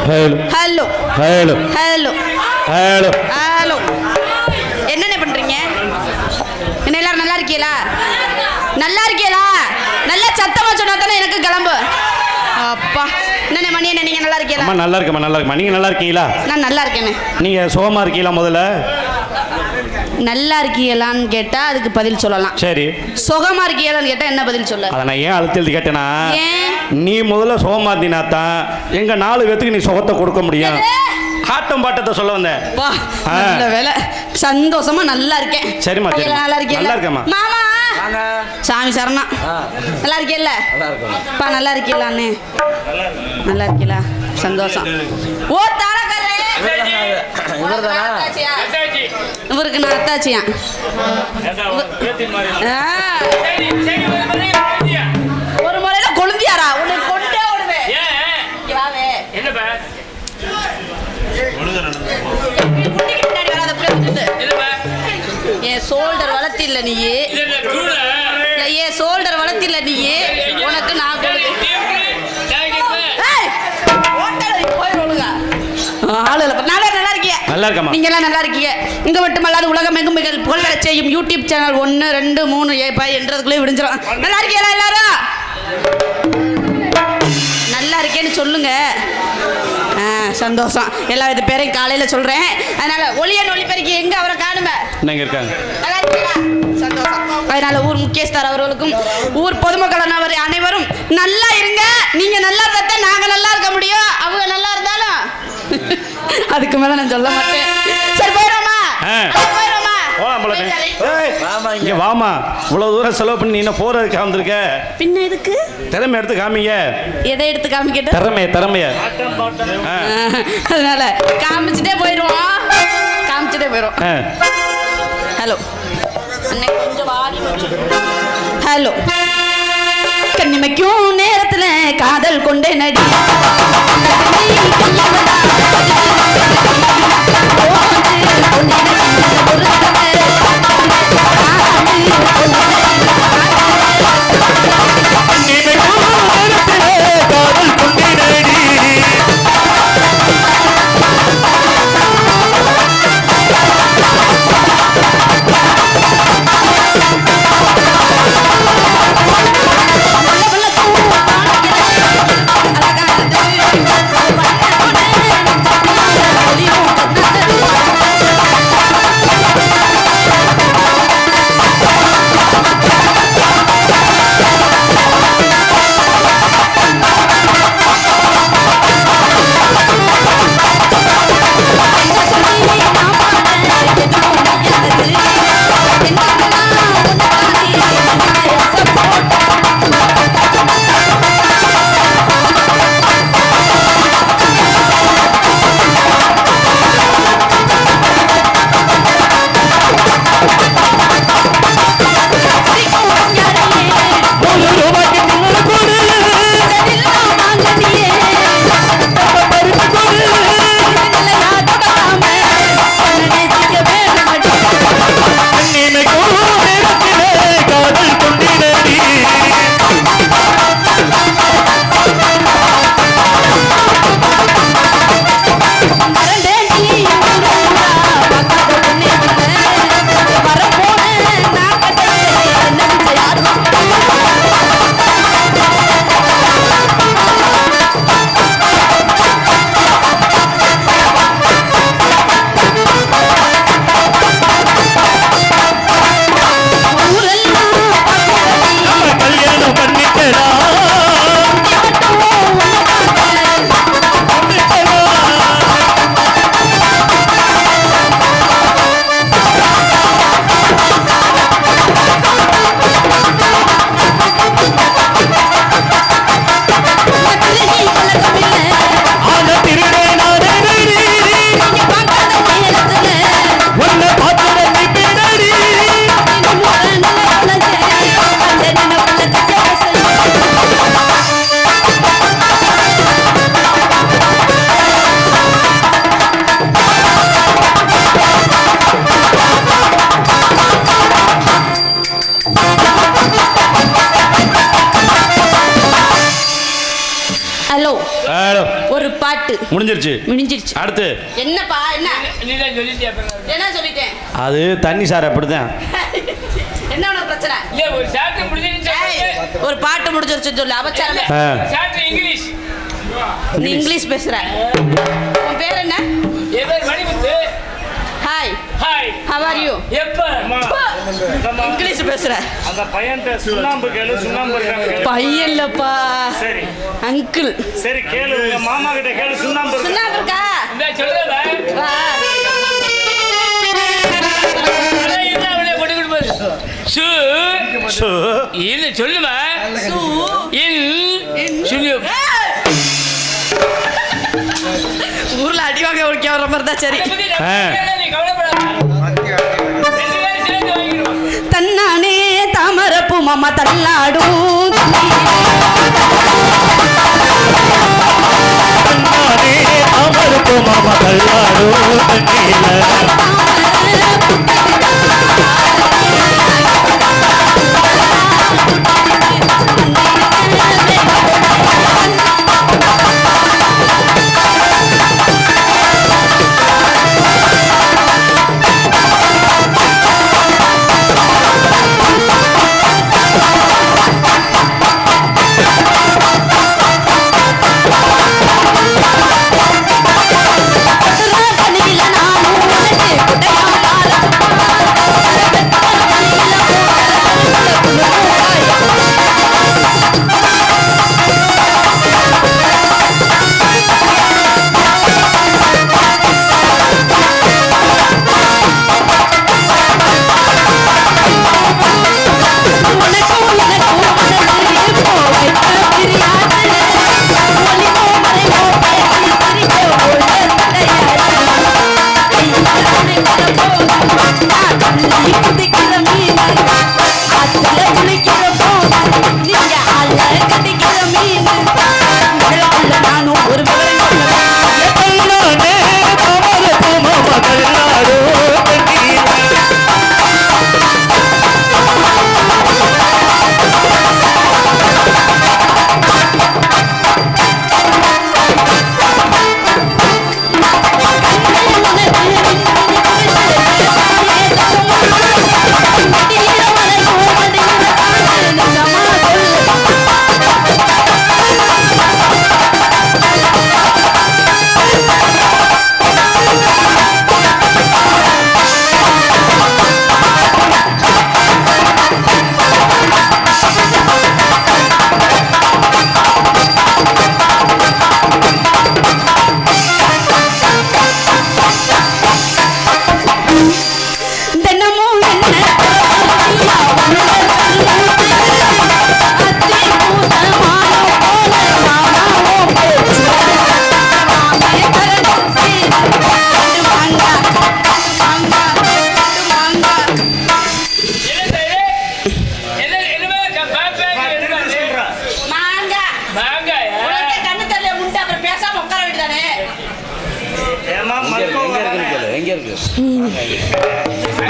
Hello hello hello hello hello hello. என்னென்ன பண்றீங்க? என்ன எல்லாரும் நல்லா இருக்கீங்களா? நல்லா இருக்கீங்களா? நல்லா சத்தமா சொன்னா தானே எனக்கு கிளம்பு. அப்பா என்ன மணி என்ன, நீங்க நல்லா இருக்கீங்களா? அம்மா நல்லா இருக்கம்மா, நல்லா இருக்கம்மா. நீங்கள் நல்லா இருக்கீங்களா? நான் நல்லா இருக்கேனே. நீங்கள் சுகமாக இருக்கீங்களா? முதல்ல நல்லா இருக்கீங்களான்னு கேட்டா அதுக்கு பதில் சொல்லலாம். சரி. சுகமா இருக்கீங்களான்னு கேட்டா என்ன பதில் சொல்ல? அதை நான் ஏன் அழுத்தி எழுதி கேட்டேன்னா, ஏன்? நீ முதல்ல சுகமா இருந்தீனா தான் எங்கள் 4 பேத்துக்கு நீ சுகத்தை கொடுக்க முடியும். ஆட்டம் பாட்டத்தை சொல்ல வந்தேன். வா, நல்ல வேலை. சந்தோஷமா நல்லா இருக்கேன். சரிம்மா, சரி. நல்லா இருக்கீங்களா? நல்லா இருக்கேம்மா. மாமா சாமி சரணா. நல்லா இருக்கீல்ல? பா நல்லா இருக்கீங்களாண்ணே? நல்லா இருக்கீங்களா? சந்தோஷம். ஓ தாளக்கல்லே இவருக்கு நான் அத்தாச்சியா? ஒரு முறையில கொழுந்தியாரா? உன்னை கொண்டே விடுவேன். என் சோல்டர் வளர்த்தில்ல நீ, என் சோல்டர் வளர்த்தில்ல நீ, உனக்கு நான் நல்லா இருக்கீங்க? நல்லா இருக்கம்மா. நீங்க எல்லாம் நல்லா இருக்கீங்க? இங்க மட்டுமல்லாது உலகம் எங்கும் மிக புகழ் செய்யும் யூடியூப் சேனல் 1 2 3 என்றதுக்குள்ளே விடிஞ்சிடும். நல்லா இருக்கீங்களா எல்லாரும்? நல்லா இருக்கேன்னு சொல்லுங்க. சந்தோஷம். எல்லா வித பேரையும் காலையில் சொல்கிறேன். அதனால் ஒளியன் ஒளிப்பெருக்கி எங்கே அவரை காணுமே எங்கே இருக்காங்க? நல்லா இருக்கீங்களா? சந்தோஷம். அதனால் ஊர் முக்கியஸ்தர் அவர்களுக்கும் ஊர் பொதுமக்கள் அவர் அனைவரும் நல்லா இருங்க. நீங்கள் நல்லா இருந்தால் நாங்கள் நல்லா இருக்க முடியும். அவங்க நல்லா இருந்தாலும் அதுக்கு மேலே நான் சொல்ல மாட்டேன். சரி போயிடுவோமா? போயிடுவோமா? இங்கே வாமா. இவ்வளோ தூரம் செலவு பண்ணி நீ என்ன போகிறதுக்கு வந்திருக்க? பின்ன எதுக்கு? திறமை எடுத்து காமிங்க. எதை எடுத்து காமிக்கிட்ட? திறமைய அதனால காமிச்சுட்டே போயிடுவோம். காமிச்சுட்டே போயிடுவோம். ஹலோ அண்ணே கொஞ்சம் வாடி. ஹலோ. கண்ணிமைக்கும் நேரத்தில் காதல் கொண்டே நடி பாட்டு முடிஞ்சிருச்சு. முடிஞ்சிருச்சு. அடுத்து என்னப்பா? என்ன என்ன சொல்லிட்டேன்? அது தண்ணி சார் அப்படிதான். என்ன உனக்கு பிரச்சனை? ஒரு பாட்டு முடிஞ்சிருச்சு சொல்லு. அபச்சாரம். நீ இங்கிலீஷ் பேசுற. உன் பேர் என்ன? Hi hi how are you? English பேசுற. அந்த பையன்ட்ட சுண்ணாம்பு கேளு, சுண்ணாம்பு இருக்காங்க. பையன் இல்லப்பா, சரி அங்கிள். சரி கேளு, உங்க மாமா கிட்ட கேளு, சுண்ணாம்பு சுண்ணாம்பு இருக்கா? இந்த சொல்லுடா. வா. சு சு இது சொல்லுமா? சு இன் சொல்லு. ஊர்ல அடி வாங்க ஓகே வர மாதிரி தான். சரி தன்னானே தாமரப்பு மாமா தள்ளாடும். தன்னானே தாமரப்பு மாமா தள்ளாடும்.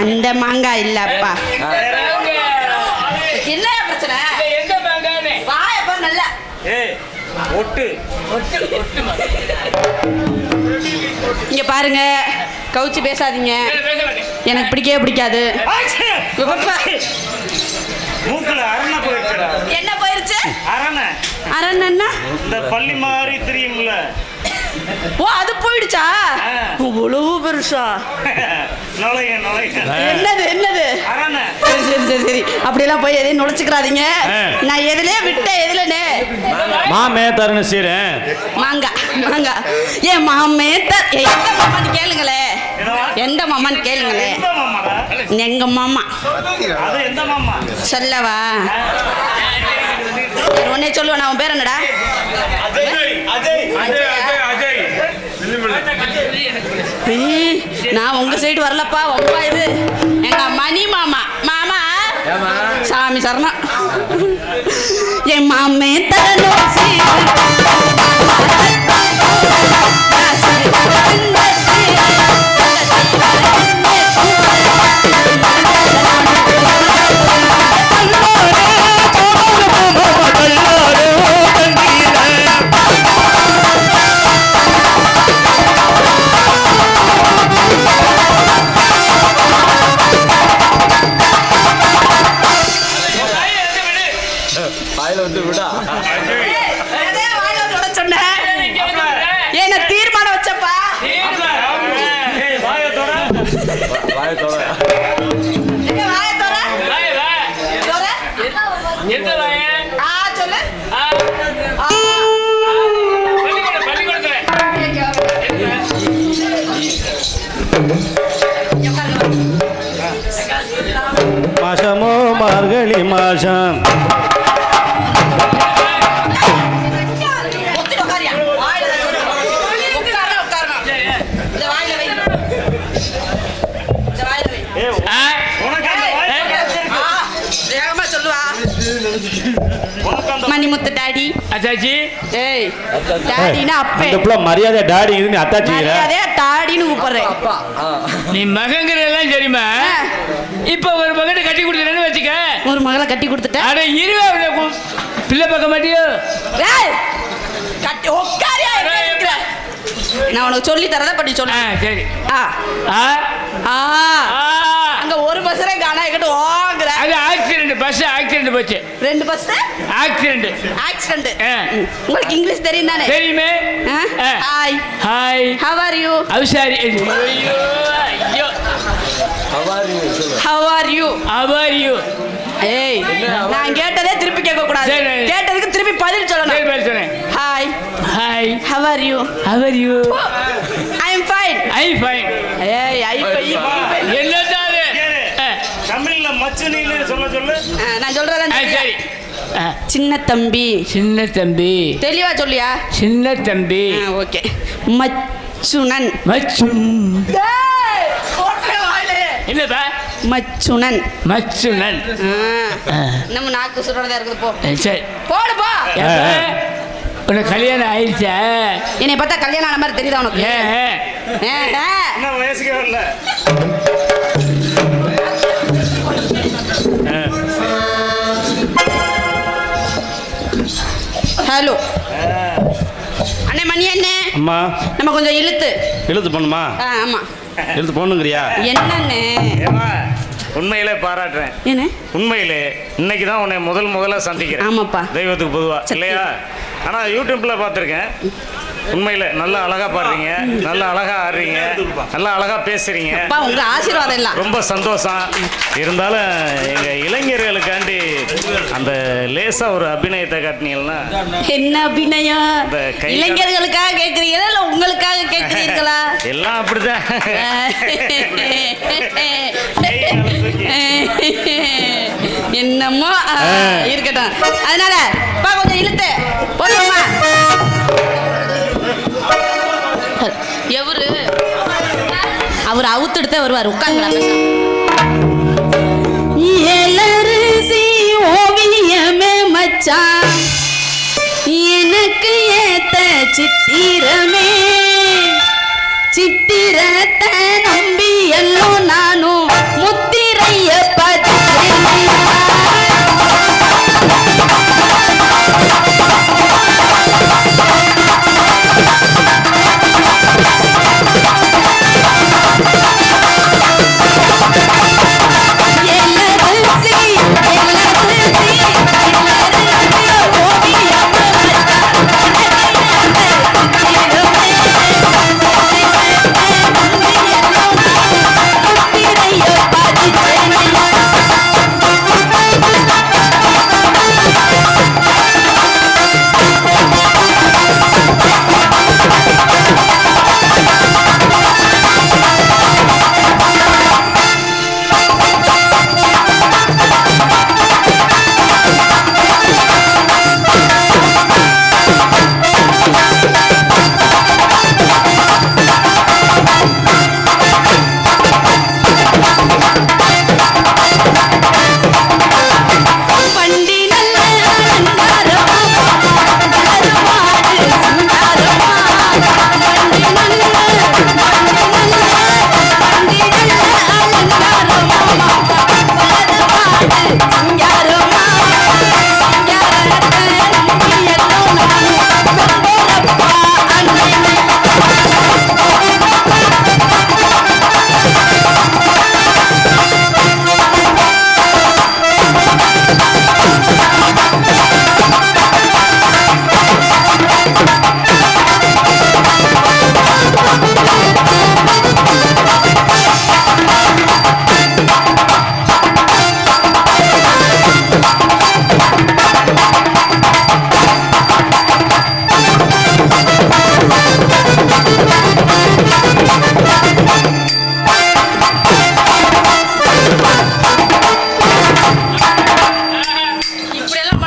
அந்த மாங்காய் இல்லப்பா. என்ன பிரச்சனை? வாய பாரு நல்லா. ஒட்டு இங்க பாருங்க, கவுச்சி பேசாதீங்க, எனக்கு பிடிக்கவே பிடிக்காது. மூக்குல அரணை போயிடுச்சுடா. என்ன போயிருச்சு? அரணை. அரணைன்னா இந்த பள்ளி மாதிரி தெரியும்ல. ஓ அது போயிடுச்சா? இவ்வளவு பெருசா? நுழைய நுழைய. என்னது என்னது? அரணை. சரி சரி சரி சரி, அப்படியெல்லாம் போய் எதையும் நுழைச்சுக்கிறாதீங்க. நான் எதுலயே விட்டேன். எதுலனே மாமே தரணும் சீரு. மாங்காய் மாங்காய். ஏன் மாமே எந்த மாமான்னு கேளுங்களே. எந்த மாமான்னு கேளுங்களே. எங்க மாமா. அது எந்த மாமா? சொல்லவா? உடனே சொல்லுவேன். அவன் பேர் என்னடா? நான் உங்க சைடு வரலப்பா. ஒப்பா இது எங்க மணி மாமா. மாமா சாமி சரணம். என் மாமே தரணும் எந்த வாய ஆ சொல்லு ஆ, ஆ. பள்ளிக்கூடத்துல மாசமோ மார்கழி மாசம் ஒத்தி உட்காரியா? வாயில உட்காரணும், உட்காரணும். இந்த வாயில வை. இந்த வாயில வை. ஆ, உனக்கு அந்த வாய் ஆ, வேகமா சொல்லுவா. மணிமுத்து டாடி. அச்சாச்சி ஏய், டாடினா அப்பே. அந்த புள்ள மரியாதை டாடி இதுன்னு அத்தாச்சிக்கிற மரியாதையா டாடின்னு கூப்பிடுறேன். நீ மகங்கிற எல்லாம் சரிம்மா இப்ப ஒரு மகனை கட்டி கொடுத்துறேன்னு வச்சுக்க ஒரு மகளை கட்டி கொடுத்துட்டேன். அட இருவே பிள்ளை பார்க்க மாட்டியோ ஏய், கட்டி உட்காரியா? எங்க இருக்கிற? நான் உனக்கு சொல்லி தரத படி சொல்லு. சரி ஆ ஆ ஆ ஆ. அங்க ஒரு பஸ்ஸரே காணா எங்கிட்ட ஓங்குற. அது ஆக்சிடென்ட் பஸ் ஆக்சிடென்ட் போச்சு 2 பஸ் ஆக்சிடென்ட் ஆக்சிடென்ட். ஆ. உங்களுக்கு இங்கிலீஷ் தெரியும் தானே? தெரியுமே hi hi how are you? அவசாரி ஐயோ ஐயோ how are you? how are you ஏய், நான் கேட்டதே திருப்பி கேட்க கூடாது. சரி. கேட்டதுக்கு திருப்பி பதில் சரி சொல்லணும். பேர் சொன்னேன் hi hi how are you? how are you I am fine. I fine ஏய், ஐ ஃபைன். என்னடா அது தமிழ்ல மச்சு நீலு சொல்ல சொல்லு. நான் சொல்றேன். சரி சின்ன தம்பி. சின்ன தம்பி தெளிவா சொல்லியா? சின்ன தம்பி ஓகே. மச்சுனன். மச்சுன் டேய், போடுற வாயிலே. என்னப்பா மச்சுனன். மச்சுனன் நம்ம நாக்கு சுடுறதா இருக்குது. போ சரி போடு போ. ஏப்பா, உனக்கு கல்யாணம் ஆயிடுச்சா என்னை பார்த்தா கல்யாணம் ஆன மாதிரி தெரியுதா உனக்கு? ஏன் இன்னும் வயசுக்கே வரல. ஹலோ அண்ணே, மணி அண்ணே, அம்மா நம்ம கொஞ்சம் இழுத்து பண்ணுமா ஆமா. இழுத்து போகணுங்கிறியா? என்னண்ணே? ஏம்மா, உண்மையிலே பாராட்டுறேன். என்ன? உண்மையிலே இன்னைக்கு தான் உன்னை முதல்ல சந்திக்கிறேன். ஆமாப்பா. தெய்வத்துக்கு பொதுவா சத்தியம். இல்லையா? ஆனா யூடியூப்ல பார்த்துருக்கேன். உண்மையில நல்லா அழகா பாடுறீங்க, நல்லா அழகா ஆடுறீங்க, நல்லா அழகா பேசுறீங்க. அப்பா, உங்க ஆசீர்வாதம் எல்லாம். ரொம்ப சந்தோஷம். இருந்தாலும் எங்க இளைஞர்களுக்காண்டி அந்த லேசா ஒரு அபிநயத்தை காட்டினீங்கன்னா. என்ன அபிநயம்? இந்த கை இளைஞர்களுக்காக கேட்கறீங்களா இல்ல உங்களுக்காக கேட்கறீங்களா? எல்லாம் அப்படிதான். என்னமோ இருக்கட்டும். அதனால பா கொஞ்சம் இழுத்து போடுமா? எவரு? அவர் அவுத்துடுத்தே வருவார். உட்காருங்களா? எலரிசி ஓவியமே மச்சான், எனக்கு ஏத்த சித்திரமே, சித்திரத்தை நம்பி எல்லாம் நானும் முத்திரைய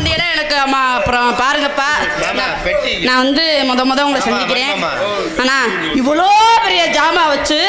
வந்தீங்கன்னா எனக்கு அப்புறம் பாருங்கப்பா. நான் வந்து முத உங்களை சந்திக்கிறேன். ஆனா இவ்வளோ பெரிய ஜாமா வச்சு